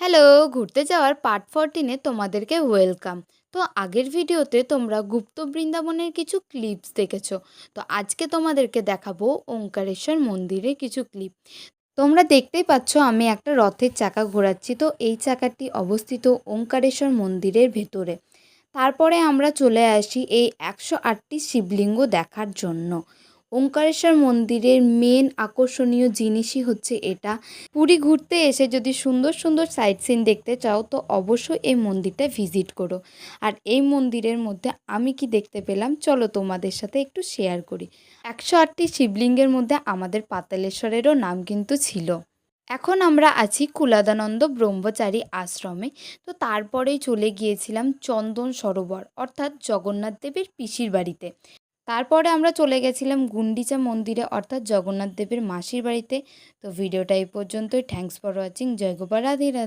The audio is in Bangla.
হ্যালো, ঘুরতে যাওয়ার পার্ট 14 এ তোমাদেরকে ওয়েলকাম। তো আগের ভিডিওতে তোমরা গুপ্ত বৃন্দাবনের কিছু ক্লিপস দেখেছো। তো আজকে তোমাদেরকে দেখাবো ওঙ্কারেশ্বর মন্দিরের কিছু ক্লিপ। তোমরা দেখতেই পাচ্ছ আমি একটা রথের চাকা ঘোরাচ্ছি। তো এই চাকাটি অবস্থিত ওঙ্কারেশ্বর মন্দিরের ভেতরে। তারপরে আমরা চলে আসি এই 108টি শিবলিঙ্গ দেখার জন্য। ওঙ্কারেশ্বর মন্দিরের মেন আকর্ষণীয় জিনিসই হচ্ছে এটা। পুরী ঘুরতে এসে যদি সুন্দর সুন্দর সাইট সিন দেখতে চাও তো অবশ্যই এই মন্দিরটা ভিজিট করো। আর এই মন্দিরের মধ্যে আমি কি দেখতে পেলাম চলো তোমাদের সাথে একটু শেয়ার করি। 108টি শিবলিঙ্গের মধ্যে আমাদের পাতালেশ্বরেরও নাম কিন্তু ছিল। এখন আমরা আছি কুলাদানন্দ ব্রহ্মচারী আশ্রমে। তো তারপরেই চলে গিয়েছিলাম চন্দন সরোবর অর্থাৎ জগন্নাথ দেবের পিসির বাড়িতে। তারপরে আমরা চলে গেছিলাম গুন্ডিচা মন্দিরে অর্থাৎ জগন্নাথ দেবের মাসির বাড়িতে। তো ভিডিওটা এই পর্যন্তই। Thanks for watching. জয় গোপাল, রাধে রাধে।